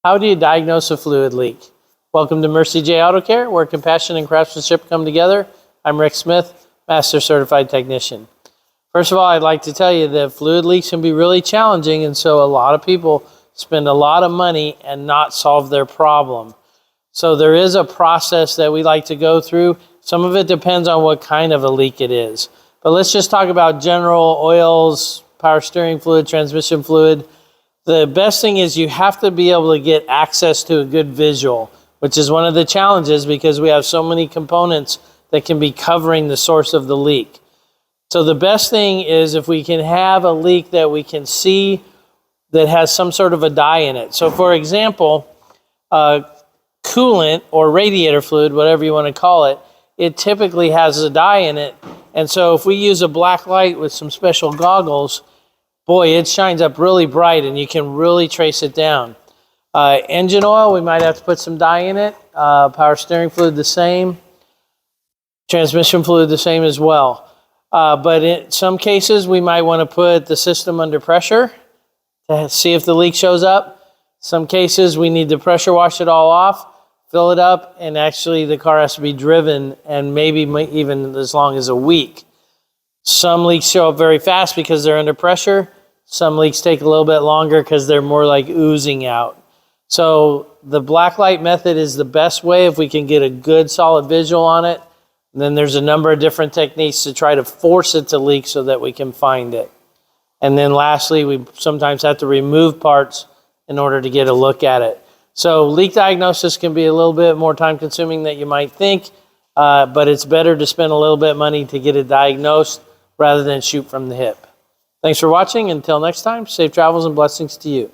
How do you diagnose a fluid leak? Welcome to Mercie J Auto Care, where compassion and craftsmanship come together. I'm Rick Smith, Master Certified Technician. First of all, I'd like to tell you that fluid leaks can be really challenging, and so a lot of people spend a lot of money and not solve their problem. So there is a process that we like to go through. Some of it depends on what kind of a leak it is. But let's just talk about general oils, power steering fluid, transmission fluid. The best thing is you have to be able to get access to a good visual, which is one of the challenges because we have so many components that can be covering the source of the leak. So the best thing is if we can have a leak that we can see that has some sort of a dye in it. So for example, coolant or radiator fluid, whatever you want to call it, it typically has a dye in it. And so if we use a black light with some special goggles, boy, it shines up really bright and you can really trace it down. Engine oil, we might have to put some dye in it. Power steering fluid, the same. Transmission fluid, the same as well. But in some cases, we might want to put the system under pressure to see if the leak shows up. Some cases, we need to pressure wash it all off, fill it up, and actually the car has to be driven and maybe even as long as a week. Some leaks show up very fast because they're under pressure. Some leaks take a little bit longer because they're more like oozing out. So the black light method is the best way if we can get a good solid visual on it. And then there's a number of different techniques to try to force it to leak so that we can find it. And then lastly, we sometimes have to remove parts in order to get a look at it. So leak diagnosis can be a little bit more time consuming than you might think, but it's better to spend a little bit of money to get it diagnosed rather than shoot from the hip. Thanks for watching. Until next time, safe travels and blessings to you.